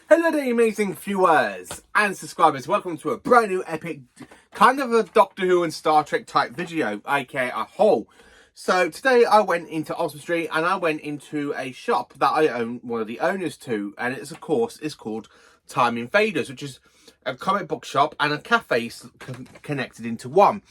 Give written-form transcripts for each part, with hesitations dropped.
Hello there, amazing viewers and subscribers. Welcome to a brand new epic, kind of a Doctor Who and Star Trek type video, aka a haul. So today I went into oswestry and I went into a shop that I own one of the owners to, and it's of course is called Time Invaders, which is a comic book shop and a cafe connected into one.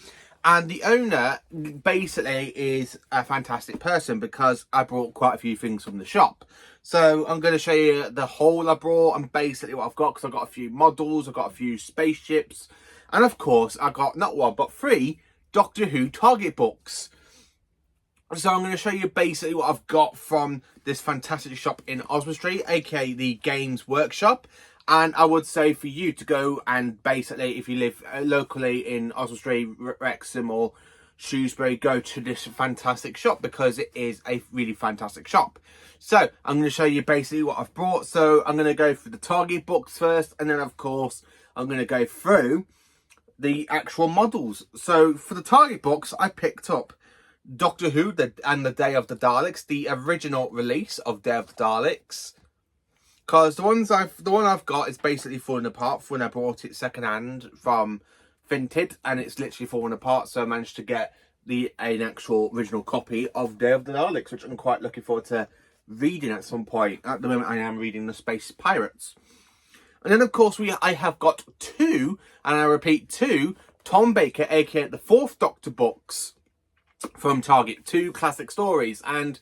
And the owner basically is a fantastic person because I brought quite a few things from the shop. So I'm going to show you the haul I brought and basically what I've got, because I've got a few models, I've got a few spaceships, and of course I got not one but 3 Doctor Who target books. So I'm going to show you basically what I've got from this fantastic shop in oswestry, aka the Games Workshop. And I would say for you to go and basically, if you live locally in oswestry, Wrexham or Shrewsbury, go to this fantastic shop because it is a really fantastic shop. So I'm going to show you basically what I've brought. So I'm going to go through the target books first, and then of course I'm going to go through the actual models. So for the target books, I picked up Doctor Who and the Day of the Daleks, the original release of Day of the Daleks. Because the one I've got is basically falling apart when I bought it second hand from Vinted, and it's literally falling apart. So I managed to get an actual original copy of Day of the Daleks, which I'm quite looking forward to reading at some point. At the moment, I am reading the Space Pirates, and then of course I have got 2, and I repeat 2 Tom Baker, aka the 4th Doctor books from Target, 2 classic stories, and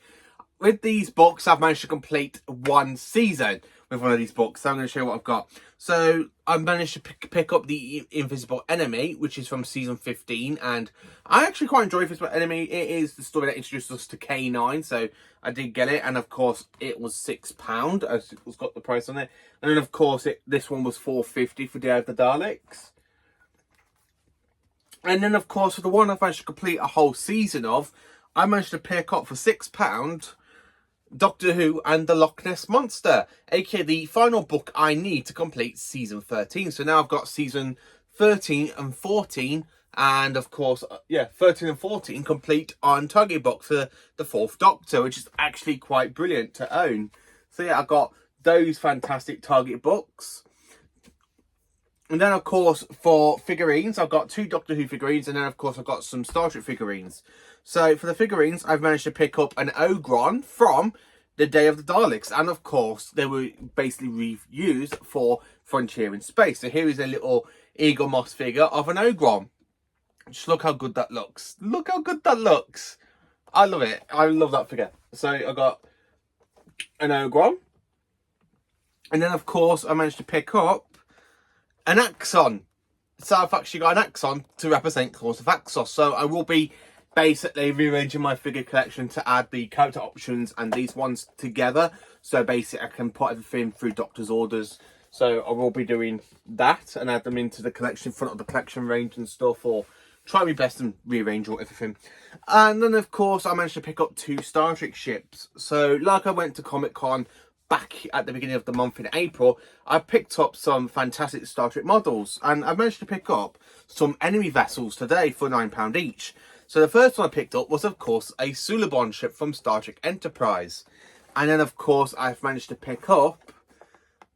with these books, I've managed to complete 1 season with one of these books. So I'm going to show you what I've got. So I managed to pick up the Invisible Enemy, which is from season 15. And I actually quite enjoy Invisible Enemy. It is the story that introduced us to K9. So I did get it. And of course, it was £6. As it's got the price on it. And then of course, this one was £4.50 for Day of the Daleks. And then of course, for the one I've managed to complete a whole season of, I managed to pick up for £6 Doctor Who and the Loch Ness Monster, aka the final book I need to complete season 13. So now I've got season 13 and 14, and of course, 13 and 14 complete on target book for the 4th Doctor, which is actually quite brilliant to own. So yeah, I've got those fantastic target books. And then, of course, for figurines, I've got 2 Doctor Who figurines, and then, of course, I've got some Star Trek figurines. So, for the figurines, I've managed to pick up an Ogron from the Day of the Daleks. And, of course, they were basically reused for Frontier in Space. So, here is a little Eagle Moss figure of an Ogron. Just look how good that looks. Look how good that looks. I love it. I love that figure. So, I got an Ogron. And then, of course, I managed to pick up an Axon. So I've actually got an Axon to represent Claws of Axos. So I will be basically rearranging my figure collection to add the character options and these ones together. So basically I can put everything through Doctor's orders. So I will be doing that and add them into the collection, front of the collection range and stuff, or try my best and rearrange all everything. And then of course I managed to pick up 2 Star Trek ships. So like I went to Comic-Con back at the beginning of the month in April, I picked up some fantastic Star Trek models, and I managed to pick up some enemy vessels today for £9 each. So the first one I picked up was of course a Suliban ship from Star Trek Enterprise, and then of course I've managed to pick up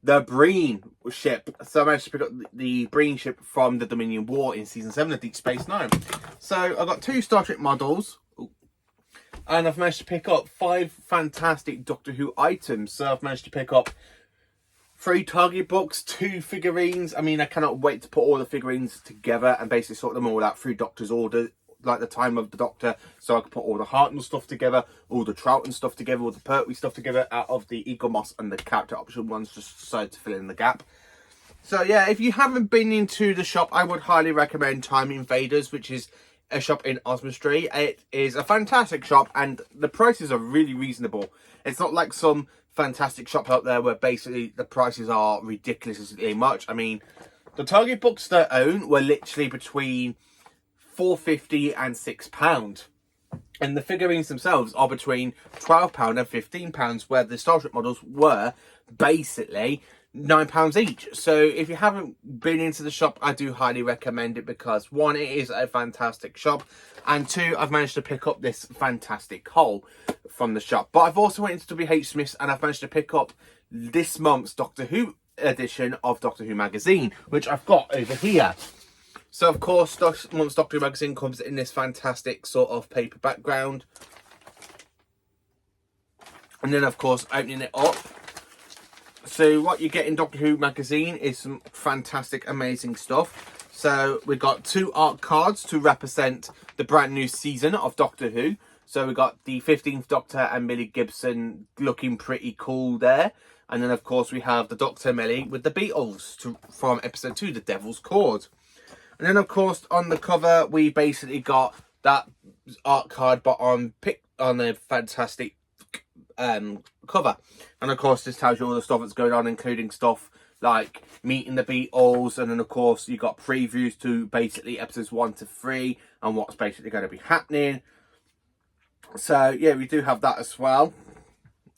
the Breen ship. So I managed to pick up the Breen ship from the Dominion War in season 7 of Deep Space Nine. So I've got 2 Star Trek models. And I've managed to pick up 5 fantastic Doctor Who items. So I've managed to pick up 3 target books, 2 figurines. I mean, I cannot wait to put all the figurines together and basically sort them all out through Doctor's order, like the time of the Doctor. So I can put all the Hartnell stuff together, all the Troughton stuff together, all the Pertwee stuff together out of the Eagle Moss and the character option ones, just so to fill in the gap. So yeah, if you haven't been into the shop, I would highly recommend Time Invaders, which is a shop in oswestry. It is a fantastic shop and the prices are really reasonable. It's not like some fantastic shop out there where basically the prices are ridiculously much. I mean, the target books that I own were literally between £4.50 and £6. And the figurines themselves are between £12 and £15, where the Star Trek models were basically £9 each. So if you haven't been into the shop, I do highly recommend it because 1, it is a fantastic shop, and 2, I've managed to pick up this fantastic haul from the shop. But I've also went into WH Smith's and I've managed to pick up this month's Doctor Who edition of Doctor Who magazine, which I've got over here. So, of course, once Doctor Who magazine comes in this fantastic sort of paper background. And then, of course, opening it up. So, what you get in Doctor Who magazine is some fantastic, amazing stuff. So, we've got 2 art cards to represent the brand new season of Doctor Who. So, we got the 15th Doctor and Millie Gibson looking pretty cool there. And then, of course, we have the Doctor Millie with the Beatles from episode 2, The Devil's Chord. And then, of course, on the cover, we basically got that art card, but on a fantastic cover. And, of course, this tells you all the stuff that's going on, including stuff like meeting the Beatles. And then, of course, you got previews to basically episodes 1 to 3 and what's basically going to be happening. So, yeah, we do have that as well.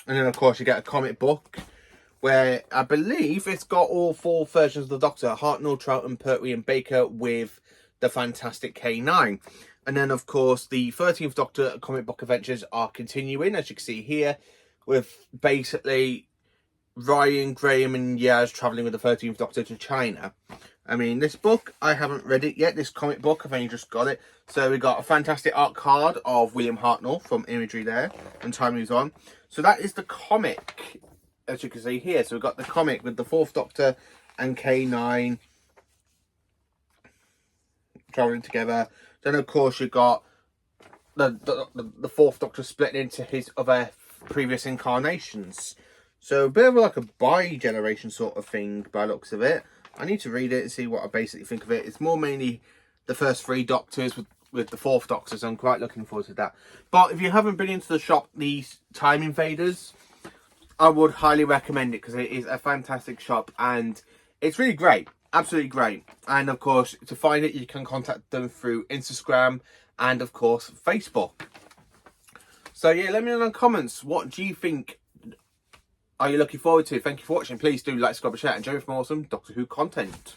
And then, of course, you get a comic book, where I believe it's got all 4 versions of the Doctor: Hartnell, Troughton, Pertwee and Baker with the fantastic K9. And then, of course, the 13th Doctor comic book adventures are continuing, as you can see here, with basically Ryan, Graham and Yaz travelling with the 13th Doctor to China. I mean, this book, I haven't read it yet. This comic book, I've only just got it. So we got a fantastic art card of William Hartnell from Imagery there, and Time Moves On. So that is the comic, as you can see here. So we've got the comic with the 4th Doctor and K9 travelling together. Then, of course, you got the 4th Doctor splitting into his other previous incarnations. So a bit of like a bi-generation sort of thing by the looks of it. I need to read it and see what I basically think of it. It's more mainly the first 3 Doctors with the 4th Doctor, so I'm quite looking forward to that. But if you haven't been into the shop, these Time Invaders, I would highly recommend it, because it is a fantastic shop and it's really great. Absolutely great. And of course, to find it, you can contact them through Instagram and of course Facebook. So yeah, let me know in the comments, what do you think are you looking forward to? Thank you for watching. Please do like, subscribe and share, and join me for more awesome Doctor Who content.